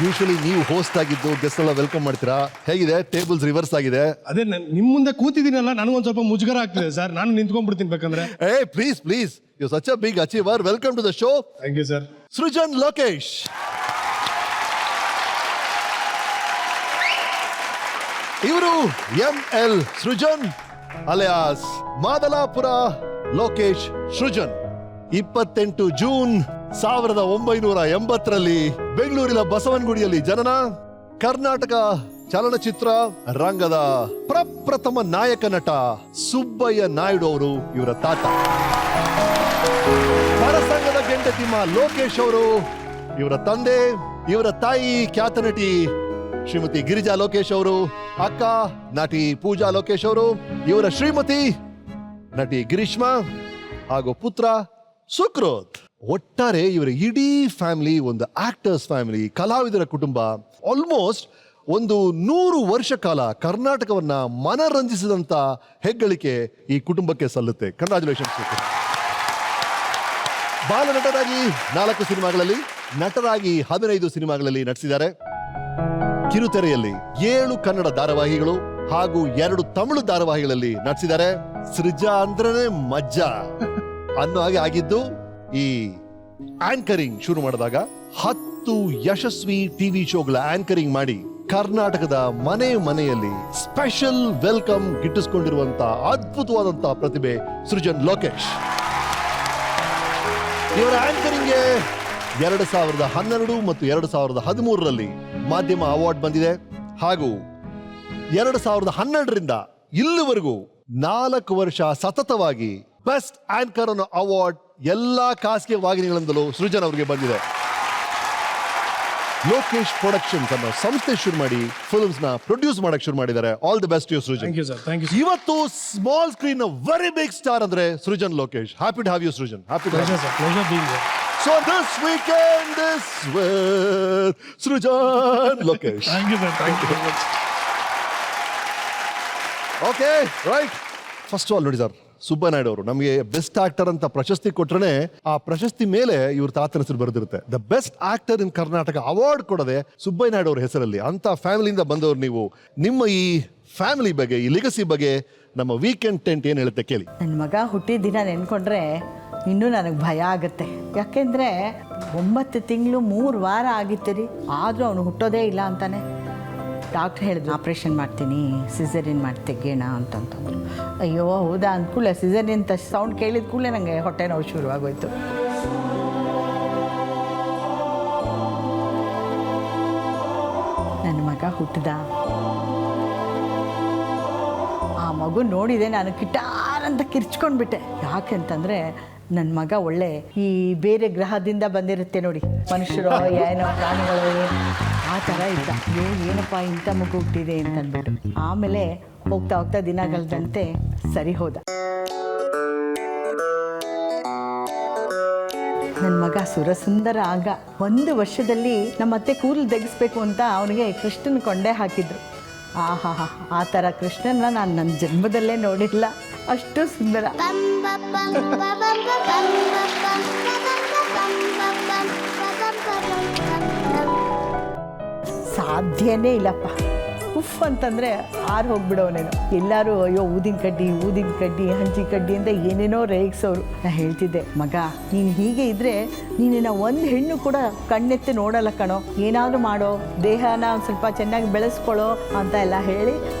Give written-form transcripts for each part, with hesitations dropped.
Usually ನೀವು host ಆಗಿದ್ದು guest ಎಲ್ಲ ವೆಲ್ಕಮ್ ಮಾಡ್ತೀರಾ, ಹೇಗಿದೆ? ಟೇಬಲ್ಸ್ ರಿವರ್ಸ್ ಆಗಿದೆ. ಅದೇ ನಿಮ್ ಮುಂದೆ ಕೂತಿದ್ದೀನಲ್ಲ, ನನಗೊಂದು ಸ್ವಲ್ಪ ಮುಜುಗರ ಆಗ್ತಿದೆ ಸರ್. ನಾನು ನಿಂತ್ಕೊಂಡ್ಬಿಡ್ತೀನಿ ಬೇಕಂದ್ರೆ. Please you such a big achiever. Welcome to the show. Thank you sir. Srujan Lokesh. ಇವರು ML Srujan alias Madalapura Lokesh Srujan. 28 June 1980 ಬೆಂಗಳೂರಿನ ಬಸವನಗುಡಿಯಲ್ಲಿ ಜನನ. ಕರ್ನಾಟಕ ಚಲನಚಿತ್ರ ರಂಗದ ಪ್ರಪ್ರಥಮ ನಾಯಕ ನಟ ಸುಬ್ಬಯ್ಯ ನಾಯ್ಡು ಅವರು ಇವರ ತಾತ. ಪರಸಂಗದ ಗೆಂಡತಿಮ್ಮ ಲೋಕೇಶ್ ಅವರು ಇವರ ತಂದೆ. ಇವರ ತಾಯಿ ಖ್ಯಾತ ನಟಿ ಶ್ರೀಮತಿ ಗಿರಿಜಾ ಲೋಕೇಶ್ ಅವರು. ಅಕ್ಕ ನಟಿ ಪೂಜಾ ಲೋಕೇಶ್ ಅವರು. ಇವರ ಶ್ರೀಮತಿ ನಟಿ ಗಿರೀಶ್ಮಾ ಹಾಗೂ ಪುತ್ರ ಸುಕ್ರೋತ್. ಒಟ್ಟಾರೆ ಇವರ ಇಡೀ ಫ್ಯಾಮಿಲಿ ಒಂದು ಆಕ್ಟರ್ಸ್ ಫ್ಯಾಮಿಲಿ, ಕಲಾವಿದರ ಕುಟುಂಬ. ಆಲ್ಮೋಸ್ಟ್ ಒಂದು 100 ವರ್ಷ ಕಾಲ ಕರ್ನಾಟಕವನ್ನ ಮನರಂಜಿಸಿದಂತ ಹೆಗ್ಗಳಿಕೆ ಈ ಕುಟುಂಬಕ್ಕೆ ಸಲ್ಲುತ್ತೆ. ಕಂಗ್ರಾಚುಲೇಷನ್ಸ್. ಬಾಲ ನಟರಾಗಿ 4 ಸಿನಿಮಾಗಳಲ್ಲಿ, ನಟರಾಗಿ 15 ಸಿನಿಮಾಗಳಲ್ಲಿ ನಟಿಸಿದ್ದಾರೆ. ಕಿರುತೆರೆಯಲ್ಲಿ 7 ಕನ್ನಡ ಧಾರಾವಾಹಿಗಳು ಹಾಗೂ 2 ತಮಿಳು ಧಾರಾವಾಹಿಗಳಲ್ಲಿ ನಟಿಸಿದ್ದಾರೆ. ಸೃಜಾ ಅಂದ್ರನೇ ಮಜ್ಜಾ ಅನ್ನೋ ಹಾಗೆ ಆಗಿದ್ದು. ಈ ಆಂಕರಿಂಗ್ ಶುರು ಮಾಡಿದಾಗ 10 ಯಶಸ್ವಿ ಟಿವಿ ಶೋಗಳ ಆಂಕರಿಂಗ್ ಮಾಡಿ ಕರ್ನಾಟಕದ ಮನೆ ಮನೆಯಲ್ಲಿ ಸ್ಪೆಷಲ್ ವೆಲ್ಕಮ್ ಗಿಟ್ಟಿಸಿಕೊಂಡಿರುವಂತ ಅದ್ಭುತವಾದಂತಹ ಪ್ರತಿಭೆ ಸೃಜನ್ ಲೋಕೇಶ್. ಇವರ ಆಂಕರಿಂಗ್ಗೆ 2012 ಮತ್ತು 2013 ಮಾಧ್ಯಮ ಅವಾರ್ಡ್ ಬಂದಿದೆ. ಹಾಗೂ 2012ರಿಂದ ಇಲ್ಲಿವರೆಗೂ 4 ವರ್ಷ ಸತತವಾಗಿ ಬೆಸ್ಟ್ ಆಂಕರ್ ಅನ್ನೋ ಅವಾರ್ಡ್ ಎಲ್ಲಾ ಖಾಸಗಿ ವಾಹಿನಿಗಳಿಂದಲೂ ಸೃಜನ್ ಅವರಿಗೆ ಬಂದಿದೆ. ಲೋಕೇಶ್ ಪ್ರೊಡಕ್ಷನ್ಸ್ ಅನ್ನೋ ಸಂಸ್ಥೆ ಶುರು ಮಾಡಿ ಫಿಲ್ಮ್ಸ್ ನ ಪ್ರೊಡ್ಯೂಸ್ ಮಾಡಕ್ ಶುರು ಮಾಡಿದ್ದಾರೆ. All the best you Srujan. Thank you sir. Thank you. ಇವತ್ತು small screen very big star ಅಂದ್ರೆ Srujan Lokesh. Happy to have you Srujan. Happy to pleasure sir. Pleasure being there. So this weekend is with Srujan Lokesh. Thank you sir. Thank you. Okay, right. First all ನೋಡಿ sir, Subbaiah Naidu ಅವರು ನಮಗೆ best actor ಅಂತ ಪ್ರಶಸ್ತಿ ಕೊಟ್ರೆ ಆ ಪ್ರಶಸ್ತಿ ಮೇಲೆ ಇವ್ರ ತಾತನ ಹೆಸರು ಬರೆದಿರುತ್ತೆ. The best actor in Karnataka award ಕೊಡದೆ ಸುಬ್ಬಯ್ಯ ನಾಯ್ಡು ಅವ್ರ ಹೆಸರಲ್ಲಿ. ಅಂತ ಫ್ಯಾಮಿಲಿಯಿಂದ ಬಂದವರು ನೀವು. ನಿಮ್ಮ ಈ ಫ್ಯಾಮಿಲಿ ಬಗ್ಗೆ, ಈ ಲಿಗಸಿ ಬಗ್ಗೆ ನಮ್ಮ ವೀಕೆಂಡ್ ಟೆಂಟ್ ಏನು ಹೇಳುತ್ತೆ ಕೇಳಿ. ನನ್ನ ಮಗ ಹುಟ್ಟಿದ ದಿನ ನೆನ್ಕೊಂಡ್ರೆ ಇನ್ನೂ ನನಗೆ ಭಯ ಆಗುತ್ತೆ. ಯಾಕೆಂದರೆ 9 ತಿಂಗಳು 3 ವಾರ ಆಗಿತ್ತು ರೀ, ಆದರೂ ಅವನು ಹುಟ್ಟೋದೇ ಇಲ್ಲ ಅಂತಾನೆ. ಡಾಕ್ಟ್ರ್ ಹೇಳಿದ್ರು ಆಪ್ರೇಷನ್ ಮಾಡ್ತೀನಿ, ಸಿಸರಿನ್ ಮಾಡಿ ತೆಗೆಯೋಣ ಅಂತಂತಂದ್ರು. ಅಯ್ಯೋ ಹೌದಾ ಅಂದ್ಕೂಡಲೇ ಸಿಸರಿನ್ ಸೌಂಡ್ ಕೇಳಿದ ಕೂಡಲೇ ನನಗೆ ಹೊಟ್ಟೆ ನೋವು ಶುರುವಾಗೋಯ್ತು. ನನ್ನ ಮಗ ಹುಟ್ಟಿದ. ಆ ಮಗು ನೋಡಿದೆ, ನಾನು ಕಿಟಾರಂತ ಕಿರ್ಚ್ಕೊಂಡ್ಬಿಟ್ಟೆ. ಯಾಕೆಂತಂದರೆ ನನ್ನ ಮಗ ಒಳ್ಳೆ ಈ ಬೇರೆ ಗ್ರಹದಿಂದ ಬಂದಿರುತ್ತೆ ನೋಡಿ, ಮನುಷ್ಯರು ಏನೋ ಪ್ರಾಣಿಗಳು ಆ ಥರ ಇದ್ದ. ಅಯ್ಯೋ ಏನಪ್ಪ ಇಂಥ ಮಗು ಹುಟ್ಟಿದೆ ಅಂತಂದ್ಬಿಟ್ಟು. ಆಮೇಲೆ ಹೋಗ್ತಾ ಹೋಗ್ತಾ ದಿನಗಳದಂತೆ ಸರಿ ಹೋದ. ನನ್ನ ಮಗ ಸುರಸುಂದರ ಆಗ 1 ವರ್ಷದಲ್ಲಿ ನಮ್ಮ ಅತ್ತೆ ಕೂದಲು ತೆಗಿಸ್ಬೇಕು ಅಂತ ಅವನಿಗೆ ಕೃಷ್ಣನ ಕೊಂಡೆ ಹಾಕಿದ್ರು. ಆಹಾ, ಆ ಥರ ಕೃಷ್ಣನ ನಾನು ನನ್ನ ಜನ್ಮದಲ್ಲೇ ನೋಡಿಲ್ಲ, ಅಷ್ಟು ಸುಂದರ. ಸಾಧ್ಯನೇ ಇಲ್ಲಪ್ಪ. ಉಫ್ ಅಂತಂದರೆ ಆರು ಹೋಗ್ಬಿಡೋನೇನು. ಎಲ್ಲರೂ ಅಯ್ಯೋ ಊದಿನ ಕಡ್ಡಿ ಹಂಚಿ ಕಡ್ಡಿ ಅಂತ ಏನೇನೋ ರೇಗಿಸೋರು. ನಾನು ಹೇಳ್ತಿದ್ದೆ, ಮಗ ನೀನು ಹೀಗೆ ಇದ್ದರೆ ನೀನಿನ್ನ ಒಂದು ಹೆಣ್ಣು ಕೂಡ ಕಣ್ಣೆತ್ತಿ ನೋಡಲ್ಲ ಕಣೋ, ಏನಾದರೂ ಮಾಡೋ, ದೇಹನ ಒಂದು ಸ್ವಲ್ಪ ಚೆನ್ನಾಗಿ ಬೆಳೆಸ್ಕೊಳ್ಳೋ ಅಂತ ಎಲ್ಲ ಹೇಳಿ,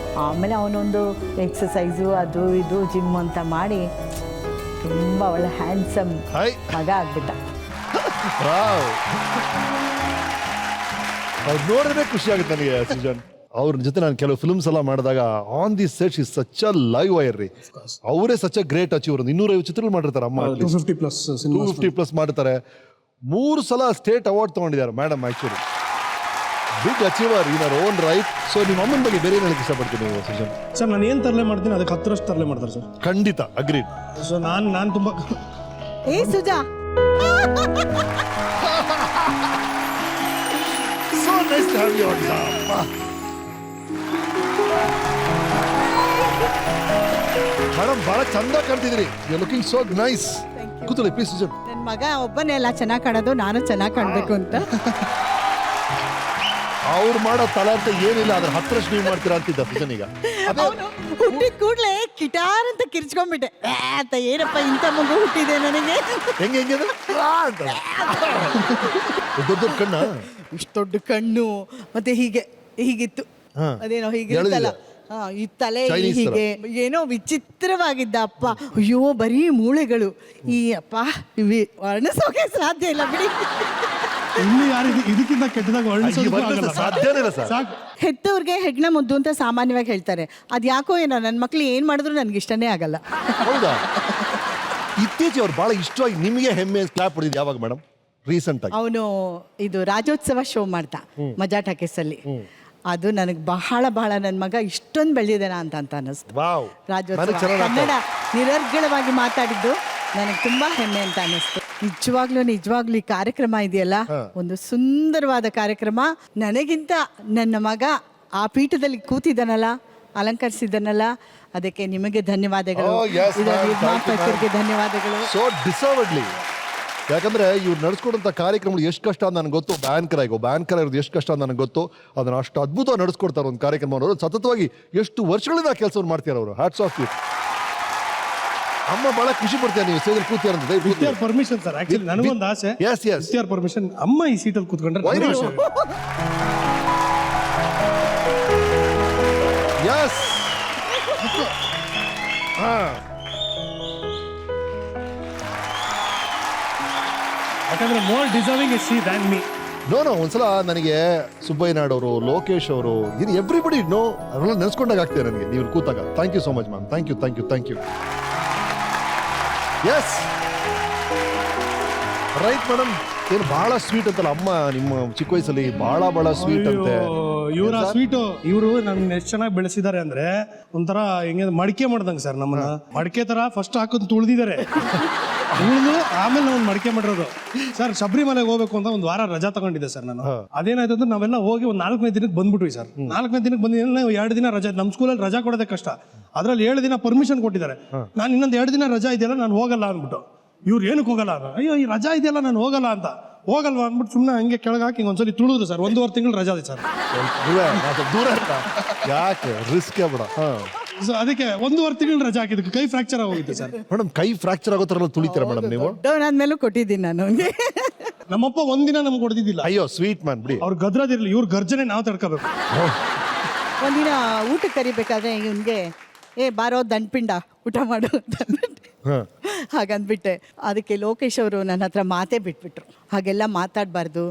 ಆಮೇಲೆ ಅವನೊಂದು ಎಕ್ಸಸೈಸು ಅದು ಇದು ಜಿಮ್ ಅಂತ ಮಾಡಿ ತುಂಬ ಒಳ್ಳೆ ಹ್ಯಾಂಡ್ಸಮ್ ಮಗ ಆಗ್ಬಿಟ್ಟ. ಅವ್ರು ನೋಡಿದ್ರೆ ಖುಷಿ ಆಗುತ್ತೆ ನನಗೆ ಸೃಜನ್. ಅವ್ರ ಜೊತೆ ನಾನು ಕೆಲವು ಫಿಲ್ಮ್ಸ್ ಎಲ್ಲ ಮಾಡಿದಾಗ on the set is such a live wire ರೀ. ಅವರೇ ಸಚ್ ಅ ಗ್ರೇಟ್ ಅಚೀವರ್. 250 ಚಿತ್ರಗಳು ಮಾಡಿರ್ತಾರೆ ಅಮ್ಮ. 250+ ಮಾಡಿರ್ತಾರೆ. 3 ಸಲ ಸ್ಟೇಟ್ ಅವಾರ್ಡ್ ತಗೊಂಡಿದ್ದಾರೆ madam. Actually big achiever in our own right. So ನಿಮ್ಮ ಅಮ್ಮನ ಬಗ್ಗೆ ಬೇರೆ ಹೇಳಕ್ಕೆ ಇಷ್ಟಪಡ್ತೀನಿ ಸೃಜನ್. ಸರ್ ನಾನು ಏನು ತರಲೆ ಮಾಡ್ತೀನಿ ಅದಕ್ಕೆ 10ರಷ್ಟು ತರಲೆ ಮಾಡ್ತಾರೆ ಸರ್. ಖಂಡಿತ ಅಗ್ರೀಡ್. ಸೊ ನಾನು ತುಂಬ ಸುಜಾ So nice to have you on top. Madam ಬಹಳ ಚಂದ ಕಾಣ್ತಿದ್ರಿ. You are looking so nice. ಕೂತ್ಕೊಳ್ಳಿ ಪ್ಲೀಸ್ ಸೃಜನ್. ನನ್ನ ಮಗ ಒಬ್ಬನೇ ಎಲ್ಲ ಚೆನ್ನಾಗಿ ಕಾಣೋದು, ನಾನು ಚೆನ್ನಾಗಿ ಕಾಣಬೇಕು ಅಂತ. ಅವ್ರು ಮಾಡೋ ತಲೆ ಅಂತ ಏನಿಲ್ಲ, ಅದ್ರ ಹತ್ರಷ್ಟು ನೀವು ಮಾಡ್ತೀರಾ ಅಂತಿದ್ದ ಸುಜನ್ ಈಗ. ಅದೇ ಅವನು ಹುಟ್ಟಿದ ಕೂಡಲೇ ಕಿಟಾರ್ ಅಂತ ಕಿರ್ಚ್ಕೊಂಡ್ಬಿಟ್ಟೆ ಅಂತ, ಏನಪ್ಪ ಇಂಥ ಮಗು ಹುಟ್ಟಿದೆ ನನಗೆ. ಹೆಂಗೆ ಹೆಂಗೆ ಅಂದ್ರೆ ಅಂತ ದೊಡ್ಡ ದೊಡ್ಡ ಕಣ್ಣ, ಇಷ್ಟು ದೊಡ್ಡ ಕಣ್ಣು, ಮತ್ತೆ ಹೀಗಿತ್ತು, ಹಾ. ಅದೇನೋ ಹೀಗಿರುತ್ತಲ್ಲ, ಈ ತಲೆ Chinese ತರ. ಹೀಗೆ ಏನೋ ವಿಚಿತ್ರವಾಗಿದ್ದ ಅಪ್ಪ. ಅಯ್ಯೋ ಬರೀ ಮೂಳೆಗಳು, ಈ ಅಪ್ಪ ವರ್ಣಿಸೋಕೆ ಸಾಧ್ಯ ಇಲ್ಲ ಬಿಡಿ. ಇನ್ನು ಯಾರು ಇದಕ್ಕಿಂತ ಕೆಟ್ಟದಾಗ ಸಾಧ್ಯನೇ ಇಲ್ಲ ಸರ್. ಸಾಕು. ಹೆತ್ತವ್ರಿಗೆ ಹೆಗ್ಣ ಮುದ್ದು ಅಂತ ಸಾಮಾನ್ಯವಾಗಿ ಹೇಳ್ತಾರೆ. ಅದು ಯಾಕೋ ಏನೋ ನನ್ನ ಮಕ್ಳು ಏನು ಮಾಡಿದ್ರು ನನಗೆ ಇಷ್ಟನೇ ಆಗಲ್ಲ. ಹೌದಾ? ಇತ್ತೀಚೆಗೆ ಅವ್ರು ಬಹಳ ಇಷ್ಟವಾಗಿ ನಿಮಗೆ ಹೆಮ್ಮೆ ಕ್ಲಾಪ್ ಹೊಡಿದ್ ಯಾವಾಗ ಮೇಡಮ್? ರೀಸೆಂಟ್ ಆಗಿ ಅವನು ಇದು ರಾಜ್ಯೋತ್ಸವ ಶೋ ಮಾಡ್ತಾ ಮಜಾ ಟಾಕೀಸಲ್ಲಿ. ಅದು ನನಗೆ ಬಹಳ ನನ್ನ ಮಗ ಇಷ್ಟೊಂದು ಬೆಳೆದಿದ್ದಾನ ಅಂತ ಅನ್ನಿಸ್ತು. ವಾವ್, ರಾಜ್ಯೋತ್ಸವ ಕನ್ನಡ ನಿರರ್ಗಳವಾಗಿ ಮಾತಾಡಿದ್ದು ನನಗೆ ತುಂಬಾ ಹೆಮ್ಮೆ ಅಂತ ಅನ್ನಿಸ್ತು. ನಿಜವಾಗ್ಲೂ ಈ ಕಾರ್ಯಕ್ರಮ ಇದೆಯಲ್ಲ, ಒಂದು ಸುಂದರವಾದ ಕಾರ್ಯಕ್ರಮ. ನನಗಿಂತ ನನ್ನ ಮಗ ಆ ಪೀಠದಲ್ಲಿ ಕೂತಿದ್ದಾನಲ್ಲ, ಅಲಂಕರಿಸಿದ್ದಾನಲ್ಲ, ಅದಕ್ಕೆ ನಿಮಗೆ ಧನ್ಯವಾದಗಳು. Oh, yes, ಇದರ ma'am. ನಿರ್ಮಾಪಕರಿಗೆ ಧನ್ಯವಾದಗಳು. ಸೋ ಡಿಸರ್ವ್ಡ್ಲಿ. ಯಾಕಂದ್ರೆ ಇವ್ರು ನಡೆಸ್ಕೊಡಂತ ಕಾರ್ಯಕ್ರಮಗಳು ಎಷ್ಟು ಕಷ್ಟ ಅಂತ ನನಗೆ ಗೊತ್ತು. ಬ್ಯಾನ್ಕರ್ ಇರೋದು ಎಷ್ಟು ಕಷ್ಟ ಅಂತ ನನಗೆ ಗೊತ್ತು. ಅದನ್ನ ಅಷ್ಟು ಅದ್ಭುತವಾಗಿ ನಡೆಸ್ಕೊಡ್ತಾರೆ ಒಂದು ಕಾರ್ಯಕ್ರಮವನ್ನು. ಸತತವಾಗಿ ಎಷ್ಟು ವರ್ಷಗಳಿಂದ ಕೆಲಸವನ್ನು ಮಾಡ್ತಾರೆ ಅವರು. Hats off you. ಅಮ್ಮ ಬಹಳ ಖುಷಿ ಪಡ್ತೀಯ ನೀವು ಸೇರಿ ಕೂತಿಯಾರ ಪರ್ಮಿಷನ್ ಸರ್. ಆಕ್ಚುಲಿ ನನಗೊಂದು ಆಸೆ. ಎಸ್ ಎಸ್ ಪರ್ಮಿಷನ್, ಅಮ್ಮ ಈ ಸೀಟಲ್ಲಿ ಕೂತ್ಕೊಂಡ್ರೆ ಎಸ್. ಯಾಕಂದ್ರೆ more deserving is she than me. No ಒಂದ್ಸಲ ನನಗೆ ಸುಬ್ಬಯ್ಯ ನಾಯ್ಡು ಅವರು, ಲೋಕೇಶ್ ಅವರು, ಇದು ಎವ್ರಿಬಡಿ ಅವರೆಲ್ಲ ನೆನೆಸ್ಕೊಂಡಾಗ ಆಗ್ತದೆ ನನಗೆ ನೀವು ಕೂತಾಗ. Thank you so much ma'am. Thank you. Yes right madam. ಏನು ಬಹಳ ಸ್ವೀಟ್ ಅಂತಲ್ಲ ಅಮ್ಮ ನಿಮ್ಮ ಚಿಕ್ಕ ವಯಸ್ಸಲ್ಲಿ, ಬಹಳ ಸ್ವೀಟ್ ಅಂತೆ. ಇವರ ಸ್ವೀಟು ಇವರು ನನ್ನ ಎಷ್ಟು ಚೆನ್ನಾಗಿ ಬೆಳೆಸಿದ್ದಾರೆ ಅಂದ್ರೆ ಒಂಥರ ಹೆಂಗೆ ಮಡಿಕೆ ಮಾಡ್ದಂಗೆ ಸರ್. ನಮ್ಮನ್ನ ಮಡಿಕೆ ತರ ಫಸ್ಟ್ ಹಾಕೋದು ತುಳಿದಿದ್ದಾರೆ, ಉಳಿದು ಆಮೇಲೆ ನಾವು ಮಡಿಕೆ ಮಾಡಿರೋದು ಸರ್. ಶಬರಿಮಲೆಗೆ ಹೋಗ್ಬೇಕು ಅಂತ ಒಂದು ವಾರ ರಜಾ ತಗೊಂಡಿದ್ದೆ ಸರ್ ನಾನು. ಅದೇನಾಯ್ತು ಅಂದ್ರೆ ನಾವೆಲ್ಲ ಹೋಗಿ ಒಂದು 4ನೇ ದಿನಕ್ಕೆ ಬಂದ್ಬಿಟ್ವಿ ಸರ್. 4ನೇ ದಿನಕ್ಕೆ ಬಂದಿದ್ದ 2 ದಿನ ರಜಾ. ನಮ್ಮ ಸ್ಕೂಲಲ್ಲಿ ರಜಾ ಕೊಡೋದೇ ಕಷ್ಟ, ಅದ್ರಲ್ಲಿ 7 ದಿನ ಪರ್ಮಿಷನ್ ಕೊಟ್ಟಿದ್ದಾರೆ. ನಾನು ಇನ್ನೊಂದು 2 ದಿನ ರಜಾ ಇದೆಯಲ್ಲ ನಾನು ಹೋಗಲ್ಲ ಅಂದ್ಬಿಟ್ಟು, ಇವ್ರು ಏನಕ್ಕೆ ಹೋಗಲ್ಲ? ಅಯ್ಯೋ ಈ ರಜಾ ಇದೆಯಲ್ಲ ನಾನು ಹೋಗಲ್ಲ ಅಂತ. ಹೋಗಲ್ವಾ ಅಂದ್ಬಿಟ್ಟು ಸುಮ್ಮನೆ ಹಂಗೆ ಕೆಳಗೆ ಹಾಕಿ ಒಂದ್ಸಲಿ ತುಳಿದ್ರು ಸರ್. 1.5 ತಿಂಗಳು ರಜಾ ಇದೆ ಸರ್. ದೂರ ಯಾಕೆ ರಿಸ್ಕ್ ಬಿಡ. ಸೊ ಅದಕ್ಕೆ 1.5 ತಿಂಗಳು ರಜಾ ಹಾಕಿದ್ದಕ್ಕೆ ಕೈ ಫ್ರಾಕ್ಚರ್ ಆಗೋಗಿತ್ತು ಸರ್. ಮೇಡಮ್ ಕೈ ಫ್ರಾಕ್ಚರ್ ಆಗೋ ಥರ ತುಳಿತೀರಾ ಮೇಡಮ್ ನೀವು? ದೊಡ್ಡವನಾದ್ಮೇಲೂ ಕೊಟ್ಟಿದ್ದೀನಿ ನಾನು ಅವ್ನಿಗೆ. ನಮ್ಮಪ್ಪ ಒಂದಿನ ನಮ್ಗೆ ಕೊಡ್ತಿದ್ದಿಲ್ಲ. ಅಯ್ಯೋ ಸ್ವೀಟ್ ಮ್ಯಾನ್ ಬಿಡಿ. ಅವ್ರು ಗದ್ರದಿರ್ಲಿ, ಇವ್ರ ಗರ್ಜನೆ ನಾವು ತಡ್ಕೋಬೇಕು. ಒಂದಿನ ಊಟಕ್ಕೆ ಕರಿಬೇಕಾದ್ರೆ ಇವನ್ಗೆ ಬಾರೋ ದಂಡ್ಪಿಂಡ ಊಟ ಮಾಡು ಅಂತ ಹಾಗಂದ್ಬಿಟ್ಟೆ. ಅದಕ್ಕೆ ಲೋಕೇಶ್ ಅವರು ನನ್ನ ಹತ್ರ ಮಾತೇ ಬಿಟ್ಬಿಟ್ರು, ಹಾಗೆಲ್ಲ ಮಾತಾಡಬಾರ್ದು.